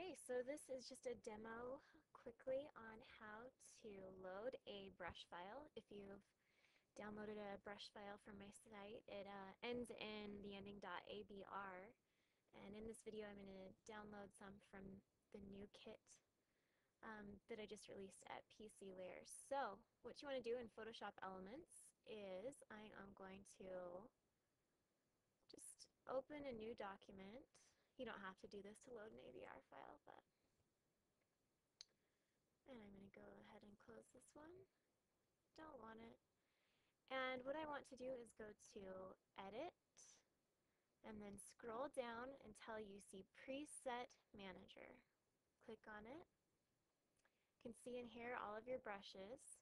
Okay, so this is just a demo quickly on how to load a brush file. If you've downloaded a brush file from my site, it ends in the ending .abr, and in this video I'm going to download some from the new kit that I just released at PC Layers. So what you want to do in Photoshop Elements is I am going to just open a new document. You don't have to do this to load an ABR file, but and I'm going to go ahead and close this one. Don't want it. And what I want to do is go to Edit and then scroll down until you see Preset Manager. Click on it. You can see in here all of your brushes.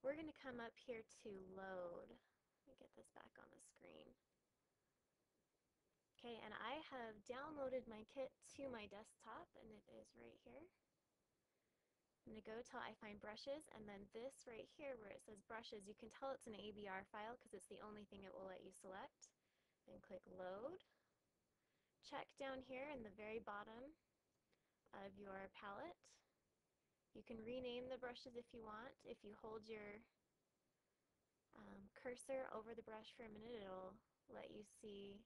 We're going to come up here to Load. Let me get this back on the screen. Okay, and I have downloaded my kit to my desktop, and it is right here. I'm going to go till I find brushes, and then this right here where it says brushes, you can tell it's an ABR file because it's the only thing it will let you select. Then click Load. Check down here in the very bottom of your palette. You can rename the brushes if you want. If you hold your cursor over the brush for a minute, it'll let you see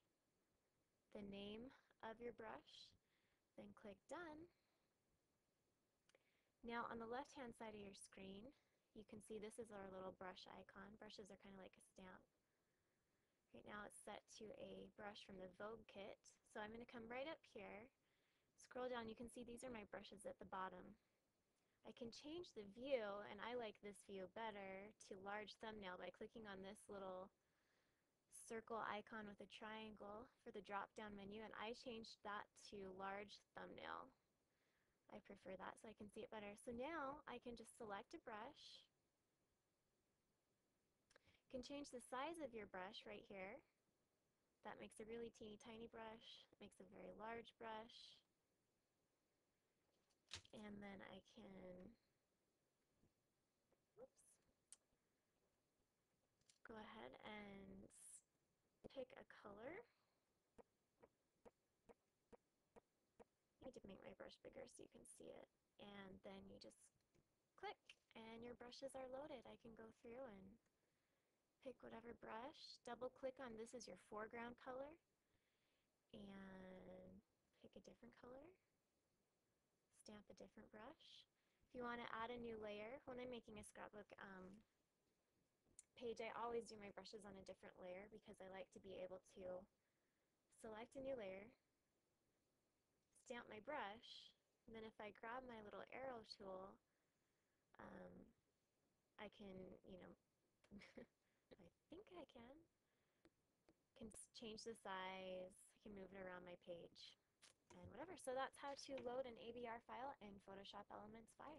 the name of your brush. Then click Done. Now on the left hand side of your screen, you can see this is our little brush icon. Brushes are kind of like a stamp. Right now it's set to a brush from the Vogue kit. So I'm going to come right up here, scroll down. You can see these are my brushes at the bottom. I can change the view, and I like this view better, to large thumbnail by clicking on this little circle icon with a triangle for the drop down menu, and I changed that to large thumbnail. I prefer that so I can see it better. So now I can just select a brush. You can change the size of your brush right here. That makes a really teeny tiny brush. It makes a very large brush. And then I can, whoops, go ahead and pick a color. I need to make my brush bigger so you can see it. And then you just click and your brushes are loaded. I can go through and pick whatever brush, double click on this as your foreground color, and pick a different color, stamp a different brush. If you want to add a new layer, when I'm making a scrapbook page, I always do my brushes on a different layer because I like to be able to select a new layer, stamp my brush, and then if I grab my little arrow tool, I can, I think I can change the size, I can move it around my page, and whatever. So that's how to load an ABR file in Photoshop Elements 5.